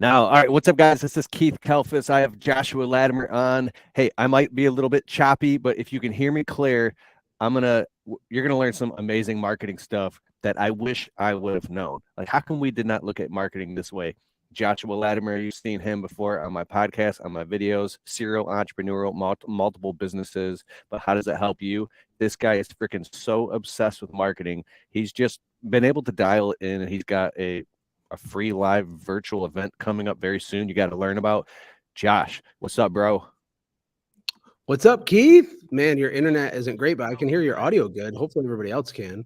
Now, all right, what's up, guys? This is Keith Kelfis. I have Joshua Latimer on. Hey, I might be a little bit choppy, but if you can hear me clear, you're gonna learn some amazing marketing stuff that I wish I would have known. Like, how come we did not look at marketing this way? Joshua Latimer, you've seen him before on my podcast, on my videos, serial entrepreneurial, multiple businesses. But how does it help you? This guy is freaking so obsessed with marketing. He's just been able to dial it in, and he's got a free live virtual event coming up very soon. You got to learn about. Josh, what's up, bro? What's up, Keith? Man, your internet isn't great, but I can hear your audio good. Hopefully everybody else can.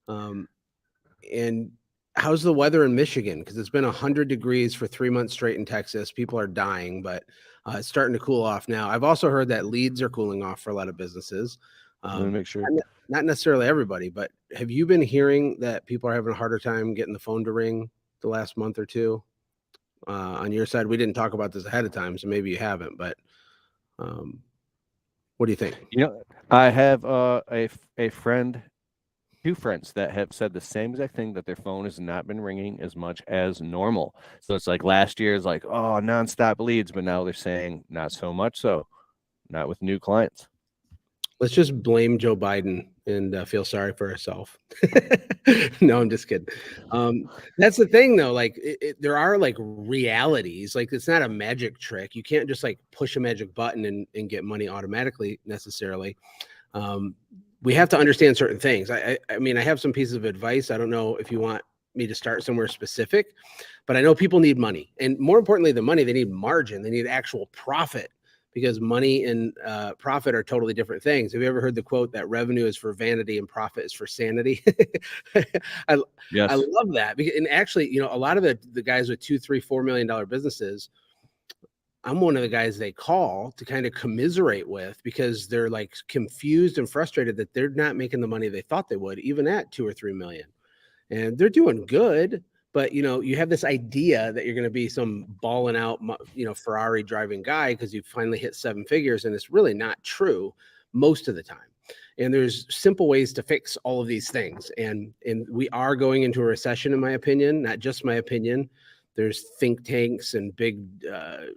And how's the weather in Michigan? Because it's been 100 degrees for 3 months straight in Texas. People are dying, but it's starting to cool off now. I've also heard that leads are cooling off for a lot of businesses. Let me make sure. Not necessarily everybody, but have you been hearing that people are having a harder time getting the phone to ring the last month or two? On your side, we didn't talk about this ahead of time, so maybe you haven't, but what do you think? You know, I have a friend, two friends that have said the same exact thing, that their phone has not been ringing as much as normal. So it's like last year is like, oh, nonstop leads, but now they're saying not so much. So not with new clients. Let's just blame Joe Biden and feel sorry for ourselves. No, I'm just kidding. That's the thing, though. Like, there are like realities. Like, it's not a magic trick. You can't just like push a magic button and get money automatically necessarily. We have to understand certain things. I mean, I have some pieces of advice. I don't know if you want me to start somewhere specific, but I know people need money. And more importantly than money, they need margin. They need actual profit. Because money and profit are totally different things. Have you ever heard the quote that revenue is for vanity and profit is for sanity? Yes. I love that. And actually, you know, a lot of the guys with $2, $3, $4 million businesses, I'm one of the guys they call to kind of commiserate with, because they're like confused and frustrated that they're not making the money they thought they would, even at 2 or 3 million. And they're doing good. But, you know, you have this idea that you're going to be some balling out, you know, Ferrari driving guy because you finally hit 7 figures. And it's really not true most of the time. And there's simple ways to fix all of these things. And we are going into a recession, in my opinion, not just my opinion. There's think tanks and big,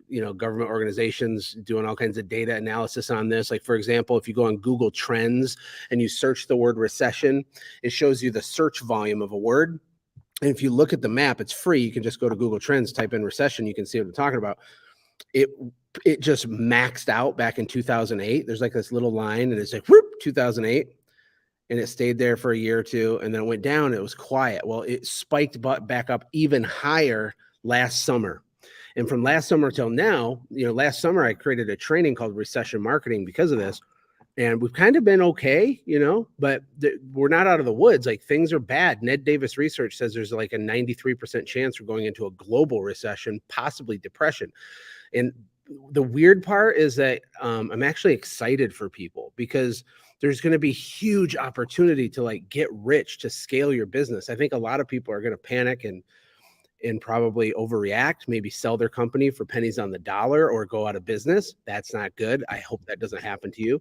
you know, government organizations doing all kinds of data analysis on this. Like, for example, if you go on Google Trends and you search the word recession, it shows you the search volume of a word. And if you look at the map, it's free. You can just go to Google Trends, type in recession. You can see what I'm talking about. It just maxed out back in 2008. There's like this little line and it's like, whoop, 2008. And it stayed there for a year or two. And then it went down. It was quiet. Well, it spiked back up even higher last summer. And from last summer till now, you know, last summer I created a training called Recession Marketing because of this. And we've kind of been okay, you know, but we're not out of the woods. Like, things are bad. Ned Davis research says there's like a 93% chance we're going into a global recession, possibly depression. And the weird part is that I'm actually excited for people, because there's going to be huge opportunity to like get rich, to scale your business. I think a lot of people are going to panic and probably overreact, maybe sell their company for pennies on the dollar or go out of business. That's not good. I hope that doesn't happen to you.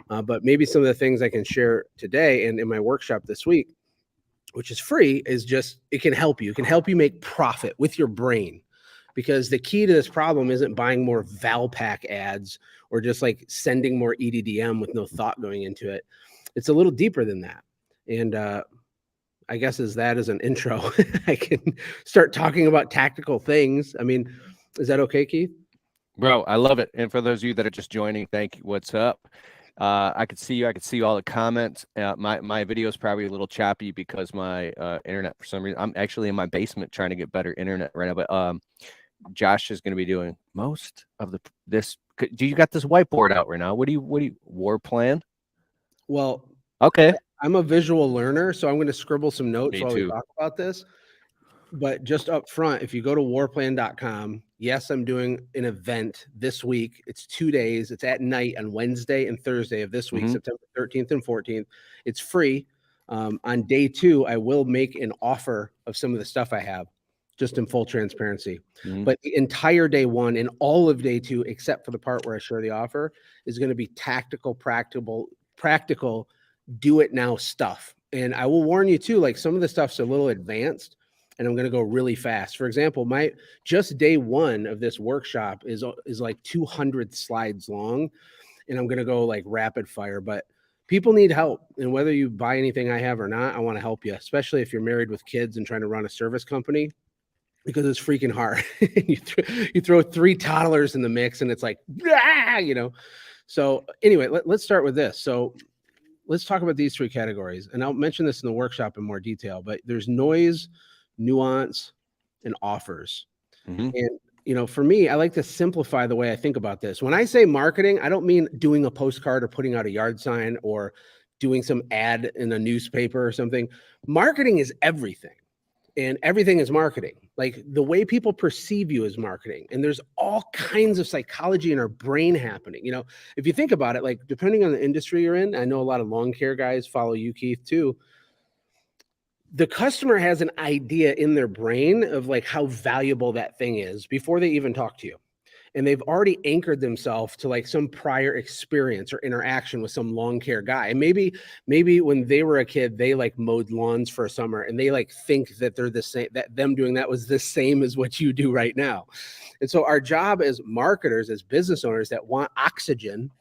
But maybe some of the things I can share today and in my workshop this week, which is free, is just, it can help you. It can help you make profit with your brain. Because the key to this problem isn't buying more Valpak ads or just like sending more EDDM with no thought going into it. It's a little deeper than that. And I guess as an intro, I can start talking about tactical things. I mean, is that okay, Keith? Bro, I love it. And for those of you that are just joining, thank you. What's up? I could see you. I could see all the comments. My video is probably a little choppy because my internet, for some reason, I'm actually in my basement trying to get better internet right now. But Josh is going to be doing most of this. Do you got this whiteboard out right now? What do you war plan? Well, okay. I'm a visual learner, so I'm going to scribble some notes Me while too. we talk about this. But just up front, if you go to warplan.com, yes, I'm doing an event this week. It's 2 days. It's at night on Wednesday and Thursday of this week, September 13th and 14th. It's free. On day 2, I will make an offer of some of the stuff I have, just in full transparency. But the entire day 1 and all of day 2, except for the part where I share the offer, is going to be tactical, practical, do it now stuff. And I will warn you too, like, some of the stuff's a little advanced. and I'm going to go really fast. For example, my just day one of this workshop is like 200 slides long, and I'm going to go like rapid fire, but people need help. And whether you buy anything I have or not, I want to help you, especially if you're married with kids and trying to run a service company, because it's freaking hard. you throw 3 toddlers in the mix and it's like, you know? So anyway, let's start with this. So let's talk about these 3 categories, and I'll mention this in the workshop in more detail, but there's noise, nuance, and offers. Mm-hmm. And, you know, for me, I like to simplify the way I think about this. When I say marketing, I don't mean doing a postcard or putting out a yard sign or doing some ad in a newspaper or something. Marketing is everything. And everything is marketing. Like the way people perceive you is marketing. And there's all kinds of psychology in our brain happening. You know, if you think about it, like depending on the industry you're in, I know a lot of lawn care guys follow you, Keith, too. The customer has an idea in their brain of like how valuable that thing is before they even talk to you. And they've already anchored themselves to like some prior experience or interaction with some lawn care guy. And maybe when they were a kid, they like mowed lawns for a summer and they like think that they're the same, that them doing that was the same as what you do right now. And so our job as marketers, as business owners that want oxygen,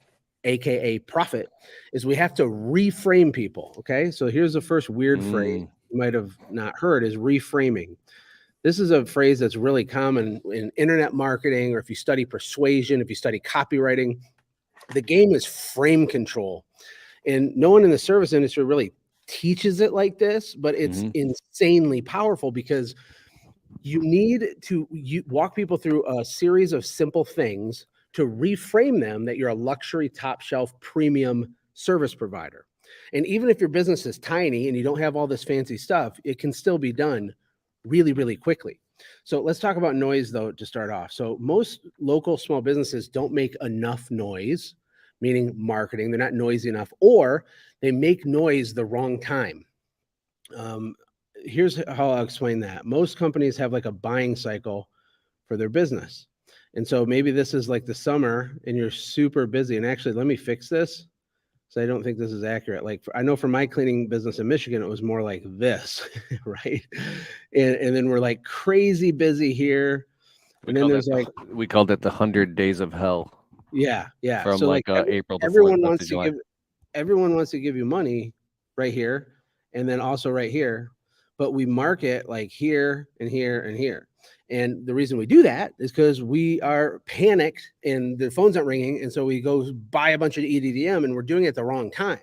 AKA profit, is we have to reframe people. Okay. So here's the first weird phrase you might have not heard is reframing. This is a phrase that's really common in internet marketing, or if you study persuasion, if you study copywriting. The game is frame control. And no one in the service industry really teaches it like this, but it's insanely powerful because you need to walk people through a series of simple things to reframe them that you're a luxury, top shelf, premium service provider. And even if your business is tiny and you don't have all this fancy stuff, it can still be done really, really quickly. So let's talk about noise though, to start off. So most local small businesses don't make enough noise, meaning marketing. They're not noisy enough, or they make noise the wrong time. Here's how I'll explain that. Most companies have like a buying cycle for their business. And so maybe this is like the summer and you're super busy. And actually, let me fix this. So I don't think this is accurate. Like I know for my cleaning business in Michigan, it was more like this, right? And then we're like crazy busy here. And then there's like, we called it the 100 days of hell. Yeah. From so like April to everyone 4th wants of to July. everyone wants to give you money right here. And then also right here, but we market like here and here and here. And the reason we do that is because we are panicked and the phones aren't ringing. And so we go buy a bunch of EDDM and we're doing it at the wrong time.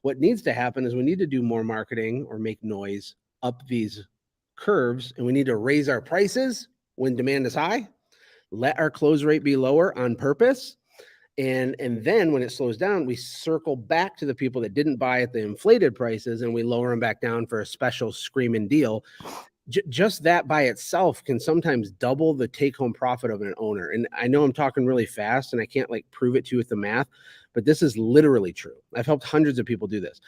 What needs to happen is we need to do more marketing or make noise up these curves. And we need to raise our prices when demand is high, let our close rate be lower on purpose. And then when it slows down, we circle back to the people that didn't buy at the inflated prices and we lower them back down for a special screaming deal. Just that by itself can sometimes double the take-home profit of an owner. And I know I'm talking really fast and I can't like prove it to you with the math, but this is literally true. I've helped hundreds of people do this.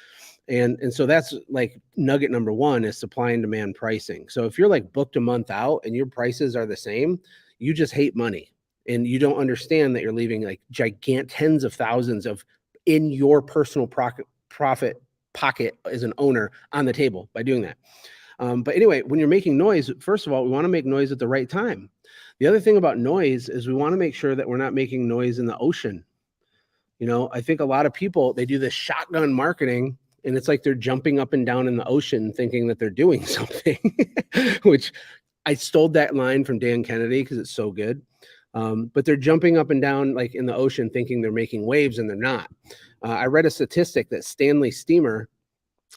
And so that's like nugget number 1 is supply and demand pricing. So if you're like booked a month out and your prices are the same, you just hate money and you don't understand that you're leaving like gigantic tens of thousands of in your personal profit pocket as an owner on the table by doing that. But anyway, when you're making noise, first of all, we want to make noise at the right time. The other thing about noise is we want to make sure that we're not making noise in the ocean. You know, I think a lot of people, they do this shotgun marketing and it's like they're jumping up and down in the ocean thinking that they're doing something, which I stole that line from Dan Kennedy because it's so good. But they're jumping up and down like in the ocean thinking they're making waves and they're not. I read a statistic that Stanley Steamer,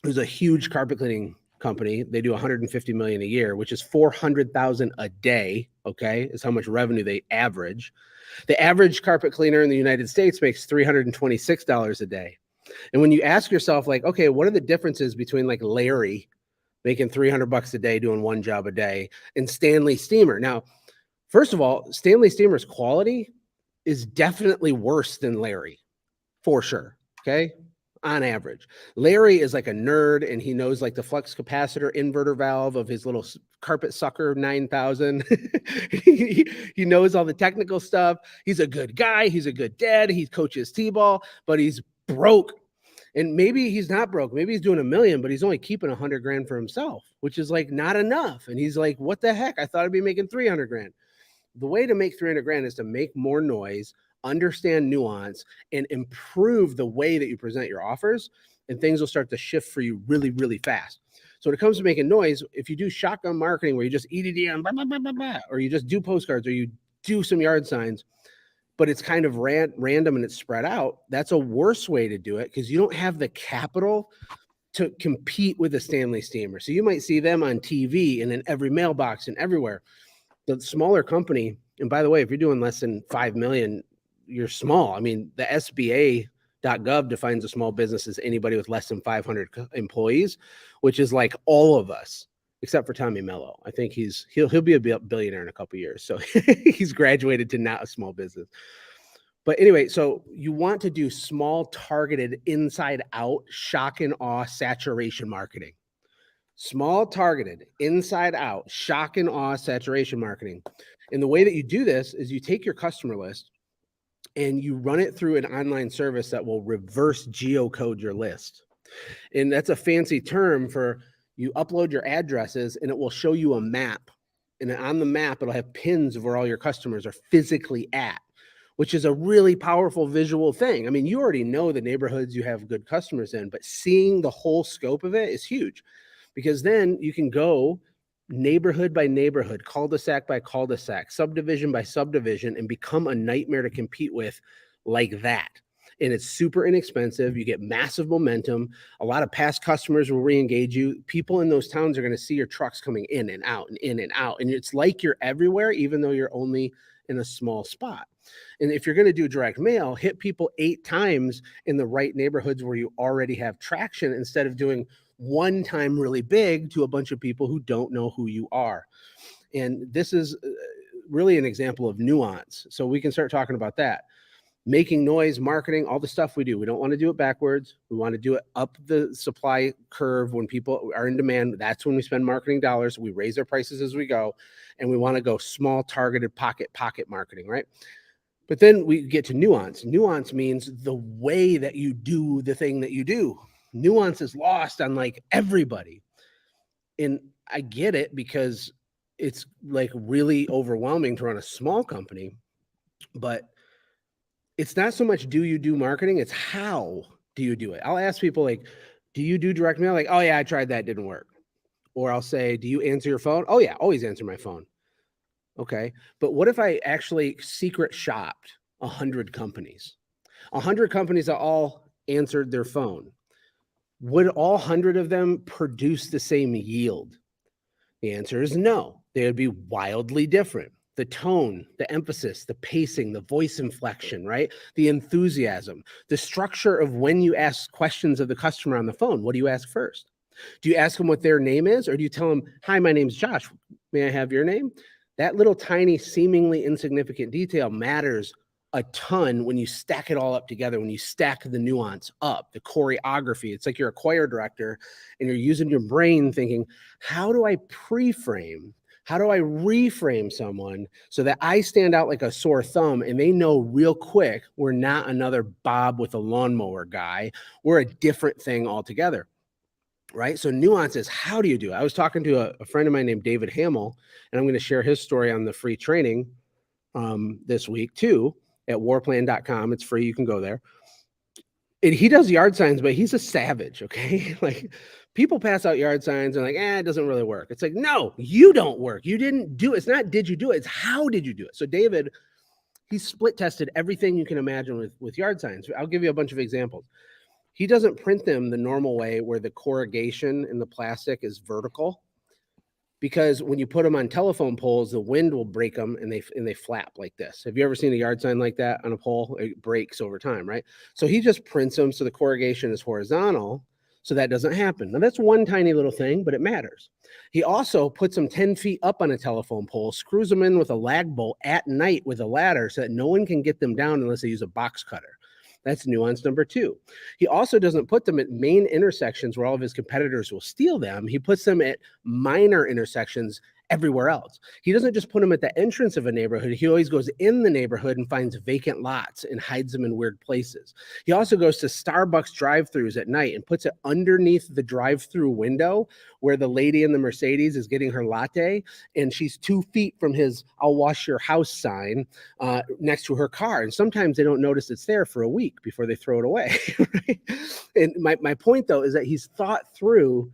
who's a huge carpet cleaning company, they do 150 million a year, which is 400,000 a day. Okay, is how much revenue they average. The average carpet cleaner in the United States makes $326 a day. And when you ask yourself, like, okay, what are the differences between like Larry making $300 a day doing one job a day and Stanley Steamer? Now, first of all, Stanley Steamer's quality is definitely worse than Larry, for sure. Okay. On average, Larry is like a nerd and he knows like the flux capacitor inverter valve of his little carpet sucker 9000. He knows all the technical stuff. He's a good guy. He's a good dad. He coaches t-ball, but he's broke. And maybe he's not broke. Maybe he's doing $1 million, but he's only keeping 100 grand for himself, which is like not enough. And he's like, what the heck? I thought I'd be making 300 grand. The way to make 300 grand is to make more noise, understand nuance, and improve the way that you present your offers, and things will start to shift for you really, really fast. So when it comes to making noise, if you do shotgun marketing where you just EDD on blah, blah, blah, blah, blah, or you just do postcards or you do some yard signs, but it's kind of random and it's spread out, that's a worse way to do it because you don't have the capital to compete with the Stanley Steamer. So you might see them on TV and in every mailbox and everywhere. The smaller company, and by the way, if you're doing less than 5 million, you're small. I mean, the SBA.gov defines a small business as anybody with less than 500 employees, which is like all of us, except for Tommy Mello. I think he'll be a billionaire in a couple of years. So he's graduated to not a small business. But anyway, so you want to do small, targeted, inside out, shock and awe, saturation marketing. Small, targeted, inside out, shock and awe, saturation marketing. And the way that you do this is you take your customer list and you run it through an online service that will reverse geocode your list. And that's a fancy term for you upload your addresses and it will show you a map. And on the map, it'll have pins of where all your customers are physically at, which is a really powerful visual thing. I mean, you already know the neighborhoods you have good customers in, but seeing the whole scope of it is huge. Because then you can go neighborhood by neighborhood, cul-de-sac by cul-de-sac, subdivision by subdivision, and become a nightmare to compete with like that. And it's super inexpensive. You get massive momentum. A lot of past customers will re-engage you. People in those towns are going to see your trucks coming in and out and in and out. And it's like you're everywhere, even though you're only in a small spot. And if you're going to do direct mail, hit people 8 times in the right neighborhoods where you already have traction instead of doing one time really big to a bunch of people who don't know who you are. And this is really an example of nuance. So we can start talking about that. Making noise, marketing, all the stuff we do. We don't want to do it backwards. We want to do it up the supply curve when people are in demand. That's when we spend marketing dollars. We raise our prices as we go. And we want to go small, targeted pocket marketing, right? But then we get to nuance. Nuance means the way that you do the thing that you do. Nuance is lost on like everybody. And I get it because it's like really overwhelming to run a small company, but it's not so much do you do marketing, it's how do you do it. I'll ask people like, do you do direct mail? Like, oh yeah, I tried that, didn't work. Or I'll say, do you answer your phone? Oh yeah, always answer my phone. Okay, but what if I actually secret shopped 100 companies? 100 companies that all answered their phone. Would all 100 of them produce the same yield? The answer is no. They would be wildly different. The tone, the emphasis, the pacing, the voice inflection, right? The enthusiasm, the structure of when you ask questions of the customer on the phone. What do you ask first? Do you ask them what their name is? Or do you tell them, hi, my name's Josh. May I have your name? That little tiny, seemingly insignificant detail matters a ton when you stack it all up together, when you stack the nuance up, the choreography. It's like you're a choir director and you're using your brain thinking, how do I pre-frame? How do I reframe someone so that I stand out like a sore thumb and they know real quick we're not another Bob with a lawnmower guy. We're a different thing altogether, right? So nuance is how do you do it? I was talking to a friend of mine named David Hamill, and I'm going to share his story on the free training this week too at warplan.com. It's free. You can go there. And he does yard signs, but he's a savage, okay? Like people pass out yard signs and like, it doesn't really work. It's like, no, you don't work. You didn't do it. It's not did you do it? It's how did you do it? So David, he split tested everything you can imagine with yard signs. I'll give you a bunch of examples. He doesn't print them the normal way where the corrugation in the plastic is vertical, because when you put them on telephone poles, the wind will break them and they flap like this. Have you ever seen a yard sign like that on a pole? It breaks over time, right? So he just prints them so the corrugation is horizontal, so that doesn't happen. Now that's one tiny little thing, but it matters. He also puts them 10 feet up on a telephone pole, screws them in with a lag bolt at night with a ladder so that no one can get them down unless they use a box cutter. That's nuance number 2. He also doesn't put them at main intersections where all of his competitors will steal them. He puts them at minor intersections everywhere else. He doesn't just put them at the entrance of a neighborhood. He always goes in the neighborhood and finds vacant lots and hides them in weird places. He also goes to Starbucks drive-thrus at night and puts it underneath the drive-through window where the lady in the Mercedes is getting her latte, and she's 2 feet from his "I'll wash your house" sign next to her car. And sometimes they don't notice it's there for a week before they throw it away. Right? And my point, though, is that he's thought through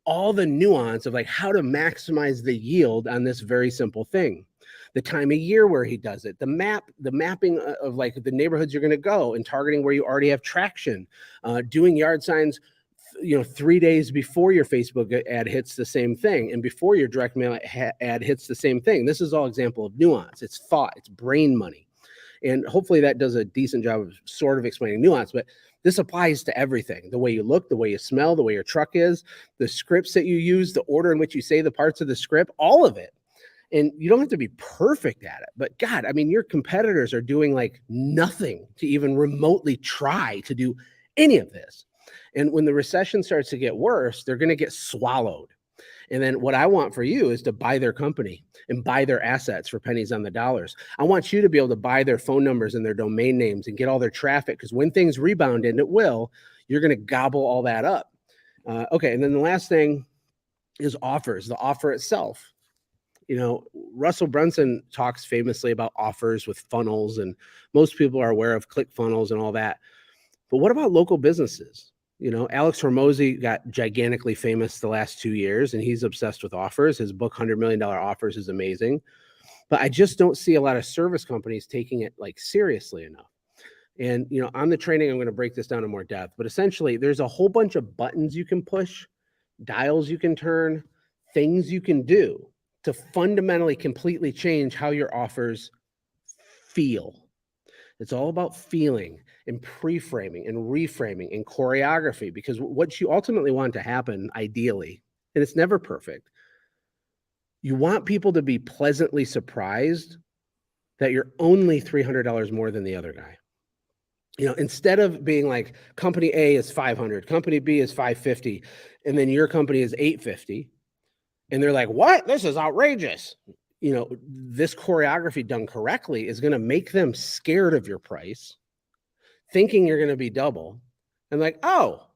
all the nuance of like how to maximize the yield on this very simple thing. The time of year where he does it, the mapping of like the neighborhoods you're going to go and targeting where you already have traction, doing yard signs, 3 days before your Facebook ad hits the same thing and before your direct mail ad hits the same thing. This is all example of nuance. It's thought, it's brain money. And hopefully that does a decent job of sort of explaining nuance, but this applies to everything. The way you look, the way you smell, the way your truck is, the scripts that you use, the order in which you say the parts of the script, all of it. And you don't have to be perfect at it, but God, I mean, your competitors are doing like nothing to even remotely try to do any of this. And when the recession starts to get worse, they're going to get swallowed. And then what I want for you is to buy their company and buy their assets for pennies on the dollars. I want you to be able to buy their phone numbers and their domain names and get all their traffic, because when things rebound, and it will, you're going to gobble all that up. Okay. And then the last thing is offers, the offer itself. Russell Brunson talks famously about offers with funnels, and most people are aware of ClickFunnels and all that. But what about local businesses? Alex Hormozy got gigantically famous the last 2 years, and he's obsessed with offers. His book, $100 Million Offers, is amazing. But I just don't see a lot of service companies taking it like seriously enough. And, on the training, I'm going to break this down in more depth. But essentially, there's a whole bunch of buttons you can push, dials you can turn, things you can do to fundamentally, completely change how your offers feel. It's all about feeling and pre-framing and reframing and choreography, because what you ultimately want to happen, ideally, and it's never perfect, you want people to be pleasantly surprised that you're only $300 more than the other guy. Instead of being like company A is 500, company B is 550, and then your company is 850, and they're like, "What? This is outrageous." This choreography done correctly is going to make them scared of your price, thinking you're going to be double, and like, "Oh,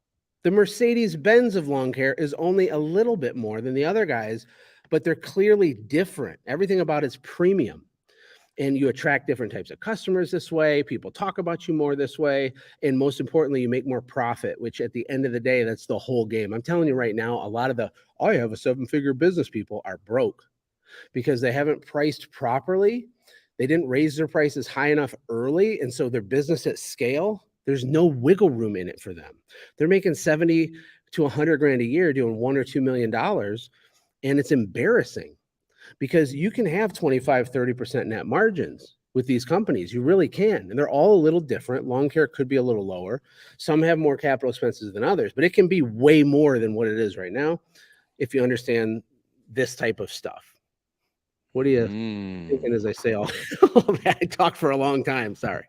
the Mercedes-Benz of lawn care is only a little bit more than the other guys, but they're clearly different. Everything about it's premium." And you attract different types of customers this way. People talk about you more this way. And most importantly, you make more profit, which at the end of the day, that's the whole game. I'm telling you right now, a lot of I have a 7-figure business people are broke because they haven't priced properly. They didn't raise their prices high enough early. And so their business at scale, there's no wiggle room in it for them. They're making 70 to 100 grand a year doing $1 or $2 million. And it's embarrassing, because you can have 25, 30% net margins with these companies. You really can. And they're all a little different. Lawn care could be a little lower. Some have more capital expenses than others, but it can be way more than what it is right now if you understand this type of stuff. What are you thinking as I say all that? I talked for a long time. Sorry.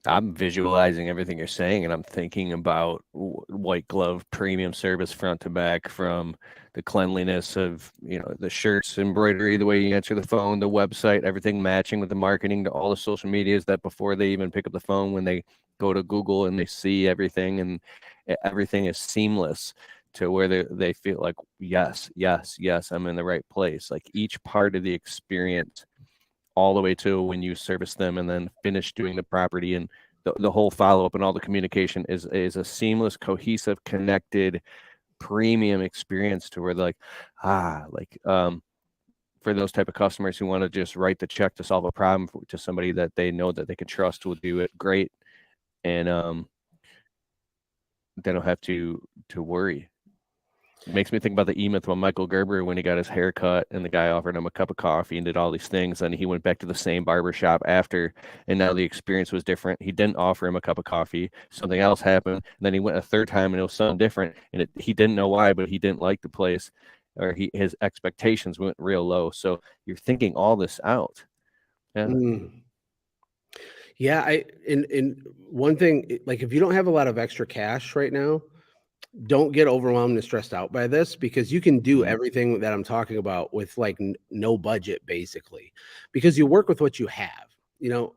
I'm visualizing everything you're saying, and I'm thinking about white glove premium service front to back, from the cleanliness of, the shirts, embroidery, the way you answer the phone, the website, everything matching with the marketing, to all the social medias that before they even pick up the phone, when they go to Google and they see everything, and everything is seamless to where they feel like, yes, I'm in the right place. Like each part of the experience, all the way to when you service them and then finish doing the property, and the whole follow-up and all the communication is a seamless, cohesive, connected, premium experience, to where they're like, for those type of customers who want to just write the check to solve a problem to somebody that they know that they can trust will do it great, and they don't have to worry. It makes me think about the email from Michael Gerber when he got his hair cut and the guy offered him a cup of coffee and did all these things. And he went back to the same barber shop after, and now the experience was different. He didn't offer him a cup of coffee. Something else happened. And then he went a third time and it was something different. And he didn't know why, but he didn't like the place, or his expectations went real low. So you're thinking all this out. Yeah. Yeah. And one thing, like if you don't have a lot of extra cash right now, don't get overwhelmed and stressed out by this, because you can do Mhm. everything that I'm talking about with like no budget, basically, because you work with what you have. You know,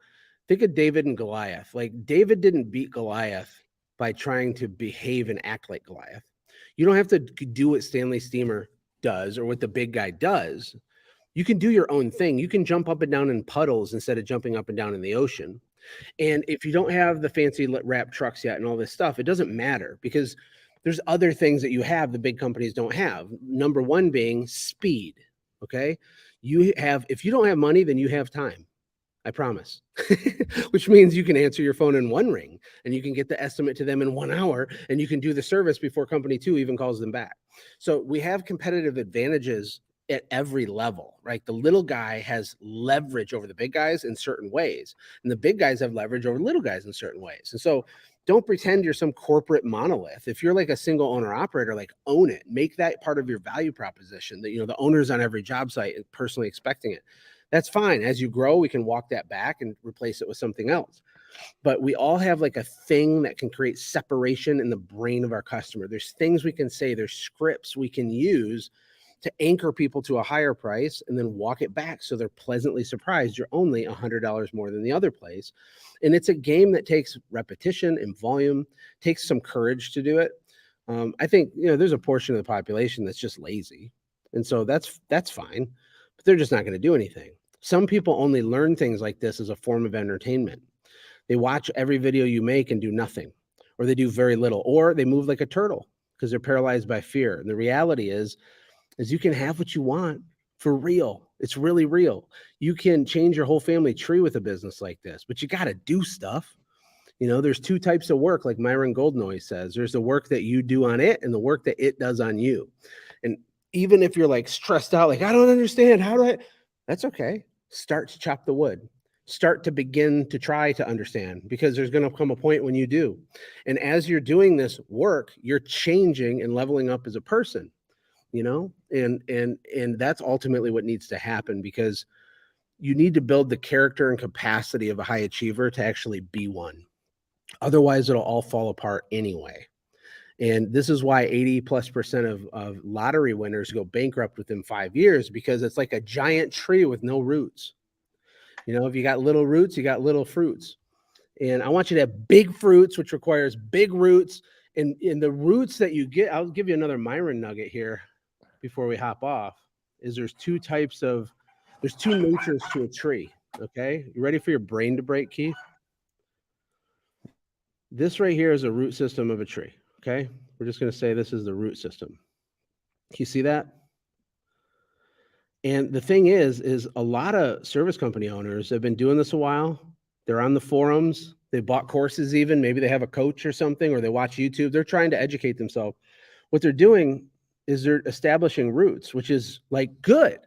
think of David and Goliath. Like, David didn't beat Goliath by trying to behave and act like Goliath. You don't have to do what Stanley Steamer does or what the big guy does. You can do your own thing. You can jump up and down in puddles instead of jumping up and down in the ocean. And if you don't have the fancy wrap trucks yet and all this stuff, it doesn't matter, because there's other things that you have the big companies don't have. Number one being speed. Okay. If you don't have money, then you have time. I promise. Which means you can answer your phone in one ring, and you can get the estimate to them in 1 hour, and you can do the service before company two even calls them back. So we have competitive advantages at every level, right? The little guy has leverage over the big guys in certain ways, and the big guys have leverage over little guys in certain ways. And so don't pretend you're some corporate monolith. If you're like a single owner operator, like, own it, make that part of your value proposition, that, you know, the owners on every job site and personally expecting it. That's fine. As you grow, we can walk that back and replace it with something else. But we all have like a thing that can create separation in the brain of our customer. There's things we can say, there's scripts we can use to anchor people to a higher price and then walk it back so they're pleasantly surprised you're only $100 more than the other place. And it's a game that takes repetition and volume, takes some courage to do it. I think, you know, there's a portion of the population that's just lazy. And so that's fine, but they're just not going to do anything. Some people only learn things like this as a form of entertainment. They watch every video you make and do nothing, or they do very little, or they move like a turtle because they're paralyzed by fear. And the reality is you can have what you want for real. It's really real. You can change your whole family tree with a business like this, but you got to do stuff. You know, there's two types of work, like Myron Golden always says. There's the work that you do on it and the work that it does on you. And even if you're like stressed out, like, I don't understand, that's okay. Start to chop the wood. Start to begin to try to understand, because there's going to come a point when you do. And as you're doing this work, you're changing and leveling up as a person, you know, and that's ultimately what needs to happen, because you need to build the character and capacity of a high achiever to actually be one. Otherwise, it'll all fall apart anyway. And this is why 80+% of lottery winners go bankrupt within 5 years, because it's like a giant tree with no roots. You know, if you got little roots, you got little fruits. And I want you to have big fruits, which requires big roots. And in the roots that you get, I'll give you another Myron nugget here before we hop off, is there's two natures to a tree. Okay. You ready for your brain to break, Keith? This right here is a root system of a tree. Okay. We're just going to say this is the root system. You see that? And the thing is a lot of service company owners have been doing this a while. They're on the forums. They bought courses even. Maybe they have a coach or something, or they watch YouTube. They're trying to educate themselves. What they're doing is they're establishing roots, which is like good.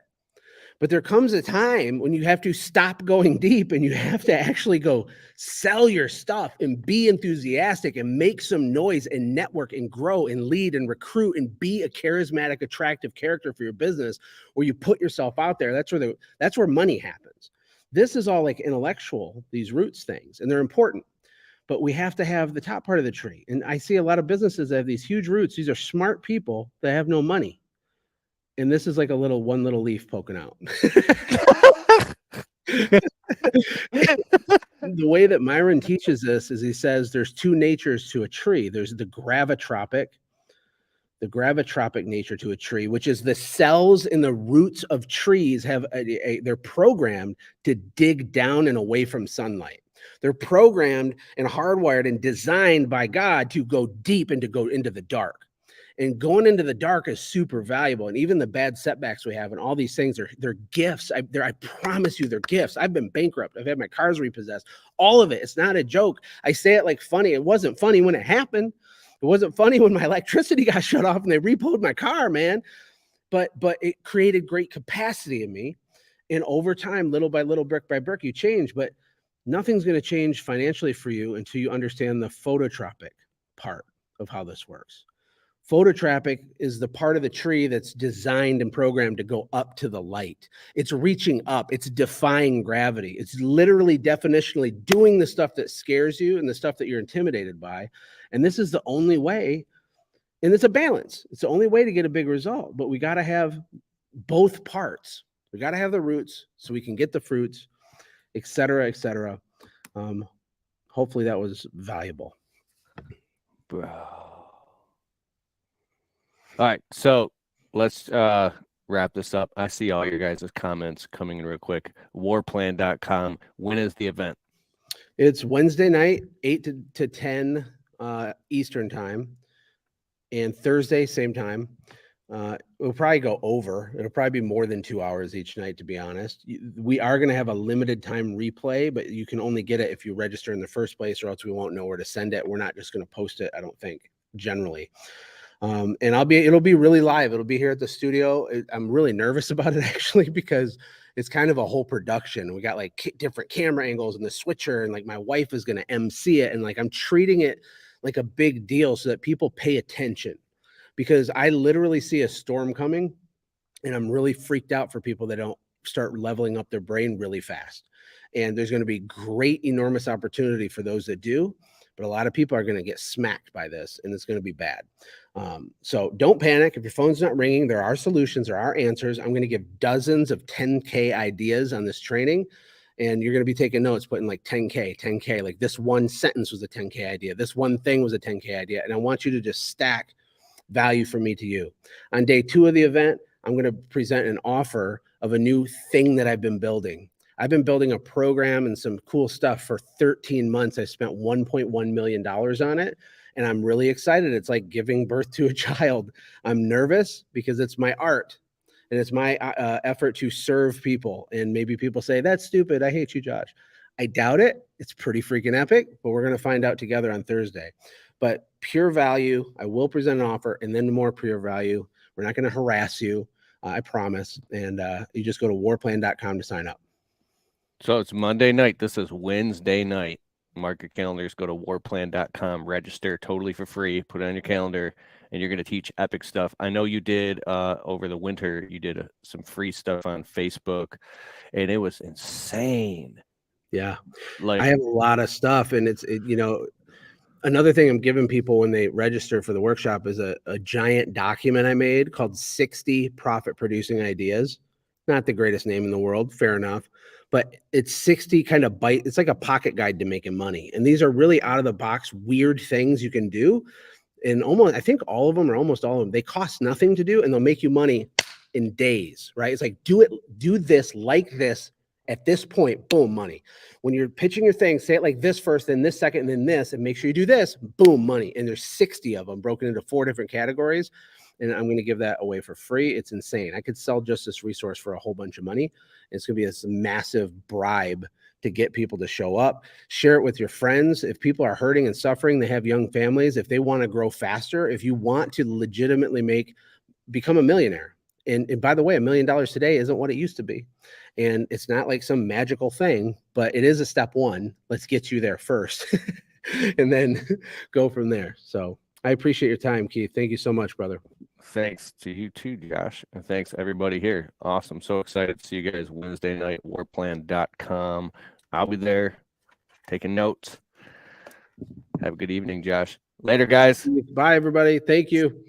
But there comes a time when you have to stop going deep and you have to actually go sell your stuff and be enthusiastic and make some noise and network and grow and lead and recruit and be a charismatic, attractive character for your business, where you put yourself out there. That's where money happens. This is all like intellectual, these roots things, and they're important. But we have to have the top part of the tree. And I see a lot of businesses that have these huge roots. These are smart people that have no money. And this is like one little leaf poking out. The way that Myron teaches this is he says there's two natures to a tree. There's the gravitropic nature to a tree, which is the cells in the roots of trees they're programmed to dig down and away from sunlight. They're programmed and hardwired and designed by God to go deep and to go into the dark. And going into the dark is super valuable. And even the bad setbacks we have and all these things, they're gifts. I promise you, they're gifts. I've been bankrupt. I've had my cars repossessed. All of it. It's not a joke. I say it like funny. It wasn't funny when it happened. It wasn't funny when my electricity got shut off and they repoed my car, man. But it created great capacity in me. And over time, little by little, brick by brick, you change. But nothing's going to change financially for you until you understand the phototropic part of how this works. Phototropic is the part of the tree that's designed and programmed to go up to the light. It's reaching up. It's defying gravity. It's literally definitionally doing the stuff that scares you and the stuff that you're intimidated by. And this is the only way And it's a balance. It's the only way to get a big result, but we got to have both parts. We got to have the roots so we can get the fruits, et cetera, et cetera. Hopefully that was valuable. Bro. All right, so let's wrap this up. I see all your guys' comments coming in real quick. Warplan.com. When is the event? It's Wednesday night, 8 to 10 Eastern time, and Thursday, same time. We'll probably go over. It'll probably be more than 2 hours each night, to be honest. We are going to have a limited time replay, but you can only get it if you register in the first place, or else we won't know where to send it. We're not just going to post it, I don't think, generally. And it'll be really live. It'll be here at the studio. I'm really nervous about it, actually, because it's kind of a whole production. We got like different camera angles and the switcher, and like my wife is going to MC it. And like, I'm treating it like a big deal so that people pay attention, because I literally see a storm coming, and I'm really freaked out for people that don't start leveling up their brain really fast. And there's going to be great, enormous opportunity for those that do, but a lot of people are going to get smacked by this, and it's going to be bad. So don't panic. If your phone's not ringing, there are solutions, there are answers. I'm going to give dozens of 10K ideas on this training, and you're going to be taking notes, putting like 10K, like this one sentence was a 10K idea. This one thing was a 10K idea. And I want you to just stack value from me to you. On day 2 of the event, I'm going to present an offer of a new thing that I've been building. I've been building a program and some cool stuff for 13 months. I spent $1.1 million on it, and I'm really excited. It's like giving birth to a child. I'm nervous because it's my art, and it's my effort to serve people. And maybe people say, that's stupid. I hate you, Josh. I doubt it. It's pretty freaking epic, but we're going to find out together on Thursday. But pure value, I will present an offer, and then more pure value. We're not going to harass you, I promise. And you just go to warplan.com to sign up. So it's Monday night. This is Wednesday night. Mark your calendars. Go to warplan.com. Register totally for free. Put it on your calendar, and you're going to teach epic stuff. I know you did over the winter. You did some free stuff on Facebook, and it was insane. Yeah, like I have a lot of stuff, and another thing I'm giving people when they register for the workshop is a giant document I made called 60 profit producing ideas. Not the greatest name in the world, fair enough, but it's 60 kind of it's like a pocket guide to making money. And these are really out of the box, weird things you can do. And I think all of them, or almost all of them, they cost nothing to do, and they'll make you money in days, right? It's like, do this like this at this point, boom, money. When you're pitching your thing, say it like this first, then this second, and then this, and make sure you do this, boom, money. And there's 60 of them broken into 4 different categories. And I'm going to give that away for free. It's insane. I could sell just this resource for a whole bunch of money. It's going to be this massive bribe to get people to show up. Share it with your friends. If people are hurting and suffering, they have young families, if they want to grow faster, if you want to legitimately become a millionaire. And by the way, $1 million today isn't what it used to be. And it's not like some magical thing, but it is a step one. Let's get you there first and then go from there. So I appreciate your time, Keith. Thank you so much, brother. Thanks to you too, Josh. And thanks everybody here. Awesome. So excited to see you guys Wednesday night, warplan.com. I'll be there taking notes. Have a good evening, Josh. Later, guys. Bye, everybody. Thank you.